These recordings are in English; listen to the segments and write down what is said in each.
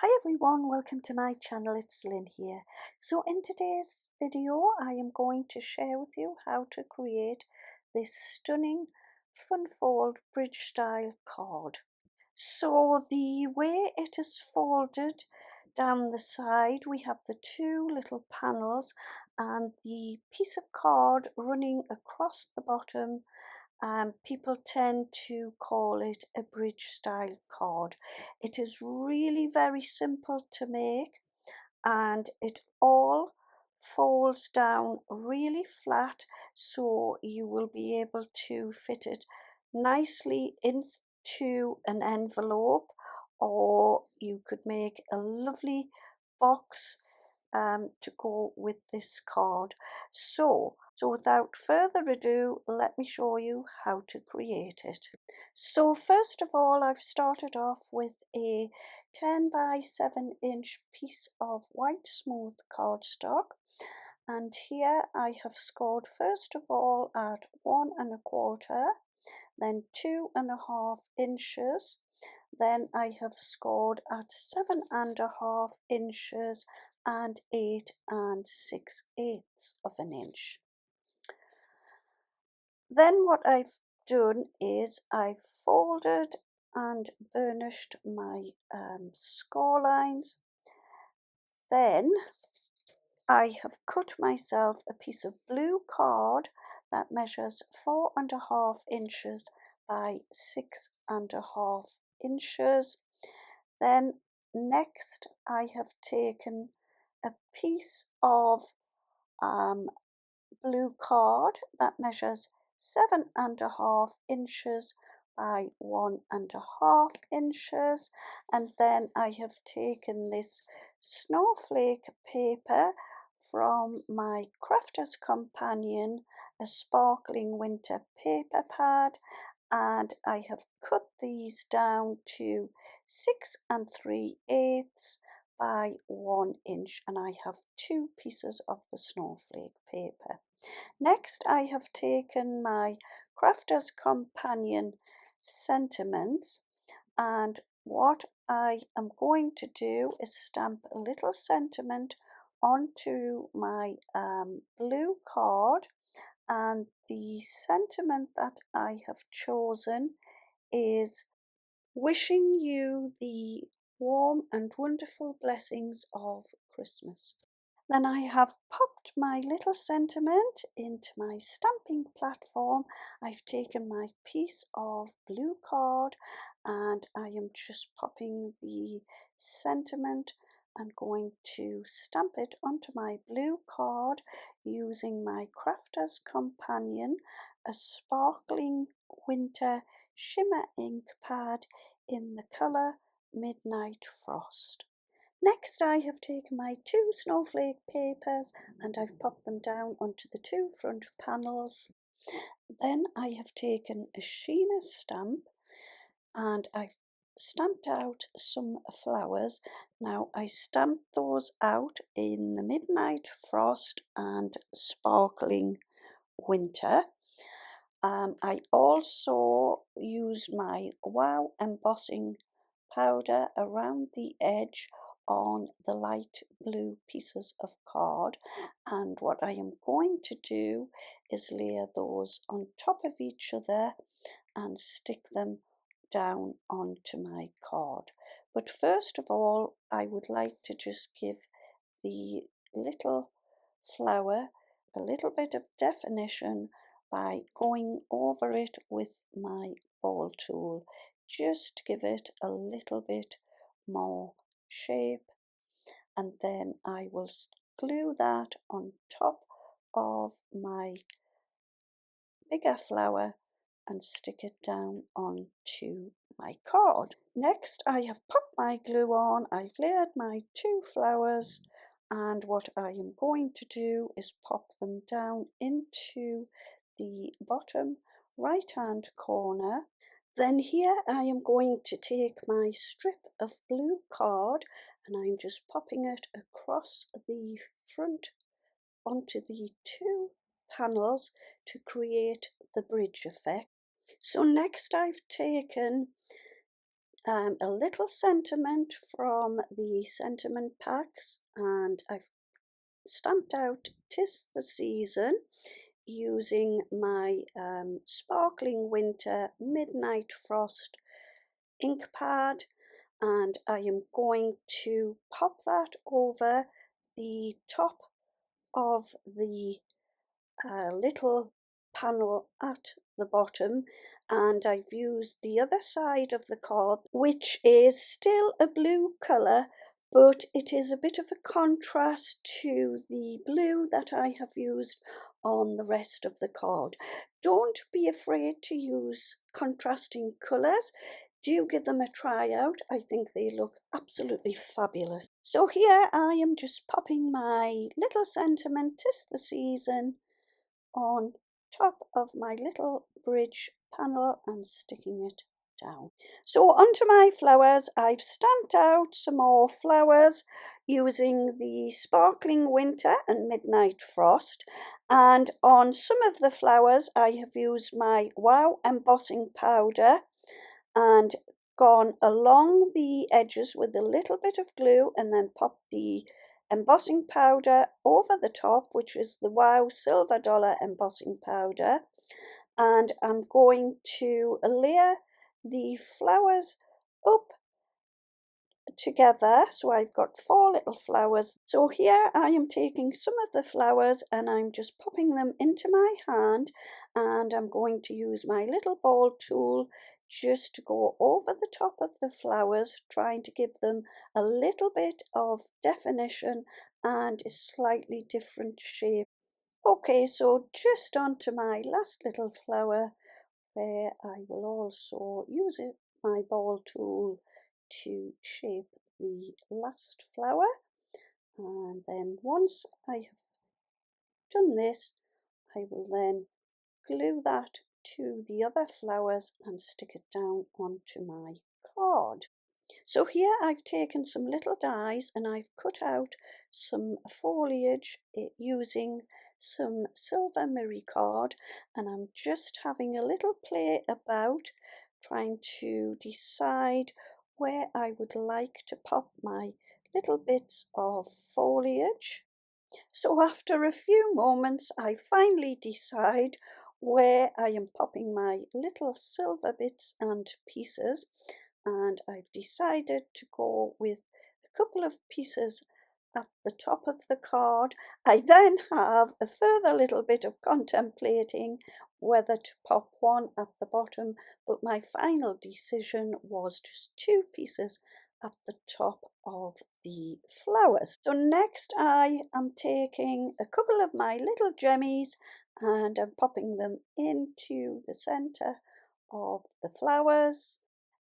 Hi everyone, welcome to my channel. It's Lynn here. So in today's video I am going to share with you how to create this stunning fun fold bridge style card. So the way it is folded down the side, we have the two little panels and the piece of card running across the bottom. People tend to call it a bridge style card. It is really very simple to make and it all folds down really flat, so you will be able to fit it nicely into an envelope, or you could make a lovely box to go with this card. So without further ado, let me show you how to create it. So first of all, I've started off with a 10 by 7-inch piece of white smooth cardstock, and here I have scored first of all at 1 1/4, then 2.5 inches, then I have scored at 7.5 inches and 8 6/8 of an inch. Then what I've done is I've folded and burnished my score lines. Then I have cut myself a piece of blue card that measures 4.5 inches by 6.5 inches. Then next I have taken a piece of blue card that measures 7.5 inches by 1.5 inches, and then I have taken this snowflake paper from my Crafter's Companion, a sparkling winter paper pad, and I have cut these down to 6 3/8 by 1 inch, and I have two pieces of the snowflake paper. Next I have taken my Crafter's Companion sentiments, and what I am going to do is stamp a little sentiment onto my blue card, and the sentiment that I have chosen is wishing you the warm and wonderful blessings of Christmas. Then I have popped my little sentiment into my stamping platform. I've taken my piece of blue card and I am just popping the sentiment and going to stamp it onto my blue card using my Crafter's Companion, a sparkling winter shimmer ink pad in the colour Midnight Frost. Next I have taken my two snowflake papers and I've popped them down onto the two front panels. Then I have taken a Sheena stamp and I've stamped out some flowers. Now I stamped those out in the Midnight Frost and Sparkling Winter. I also used my Wow embossing powder around the edge on the light blue pieces of card, and what I am going to do is layer those on top of each other and stick them down onto my card. But first of all I would like to just give the little flower a little bit of definition by going over it with my ball tool, just to give it a little bit more shape, and then I will glue that on top of my bigger flower and stick it down onto my card. Next I have popped my glue on, I've layered my two flowers, and what I am going to do is pop them down into the bottom right hand corner. Then here I am going to take my strip of blue card and I'm just popping it across the front onto the two panels to create the bridge effect. So next I've taken a little sentiment from the sentiment packs, and I've stamped out "'Tis the Season" using my Sparkling Winter Midnight Frost ink pad, and I am going to pop that over the top of the little panel at the bottom, and I've used the other side of the card, which is still a blue colour, but it is a bit of a contrast to the blue that I have used on the rest of the card. Don't be afraid to use contrasting colours. Do give them a try out. I think they look absolutely fabulous. So here I am just popping my little sentiment "'Tis the Season" on top of my little bridge panel and sticking it down. So onto my flowers, I've stamped out some more flowers using the Sparkling Winter and Midnight Frost, and on some of the flowers I have used my Wow embossing powder and gone along the edges with a little bit of glue and then popped the embossing powder over the top, which is the Wow Silver Dollar embossing powder, and I'm going to layer the flowers up together. So I've got 4 little flowers. So here I am taking some of the flowers and I'm just popping them into my hand, and I'm going to use my little ball tool just to go over the top of the flowers, trying to give them a little bit of definition and a slightly different shape. Okay, so just onto my last little flower, where I will also use my ball tool to shape the last flower, and then once I have done this, I will then glue that to the other flowers and stick it down onto my card. So here I've taken some little dies and I've cut out some foliage using some silver mirror card, and I'm just having a little play about trying to decide where I would like to pop my little bits of foliage. So after a few moments I finally decide where I am popping my little silver bits and pieces, and I've decided to go with a couple of pieces at the top of the card. I then have a further little bit of contemplating whether to pop one at the bottom, but my final decision was just 2 pieces at the top of the flowers. So next I am taking a couple of my little gemmies and I'm popping them into the center of the flowers.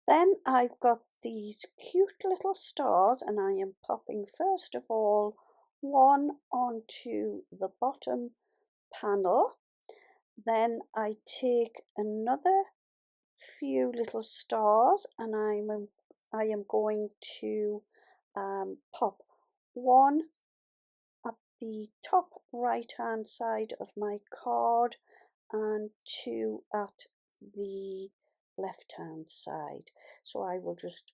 Then I've got these cute little stars, and I am popping first of all one onto the bottom panel. Then I take another few little stars and I am going to pop one at the top right hand side of my card and 2 at the left hand side. So I will just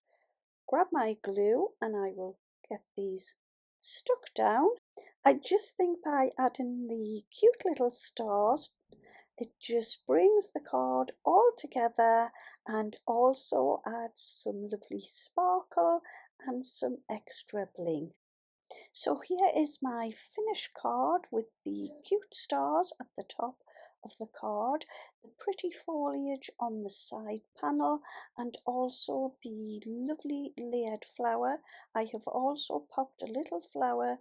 grab my glue and I will get these stuck down. I just think by adding the cute little stars, it just brings the card all together and also adds some lovely sparkle and some extra bling. So here is my finished card with the cute stars at the top of the card, the pretty foliage on the side panel, and also the lovely layered flower. I have also popped a little flower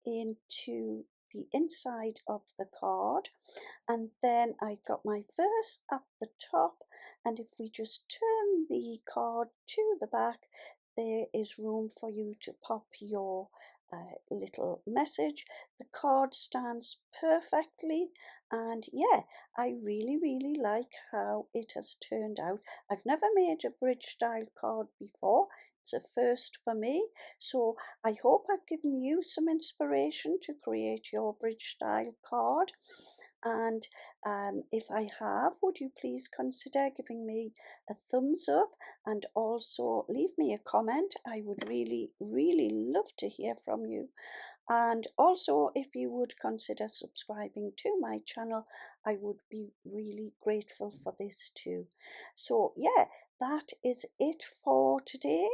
into the inside of the card, and then I got my verse at the top, and if we just turn the card to the back, there is room for you to pop your little message. The card stands perfectly, and yeah, I really like how it has turned out. I've never made a bridge style card before. It's a first for me, so I hope I've given you some inspiration to create your bridge style card. And if I have, would you please consider giving me a thumbs up and also leave me a comment? I would really, really love to hear from you. And also, if you would consider subscribing to my channel, I would be really grateful for this too. So, yeah, that is it for today.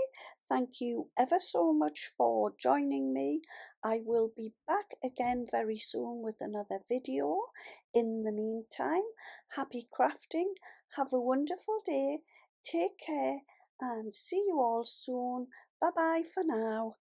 Thank you ever so much for joining me. I will be back again very soon with another video. In the meantime, happy crafting. Have a wonderful day. Take care and see you all soon. Bye bye for now.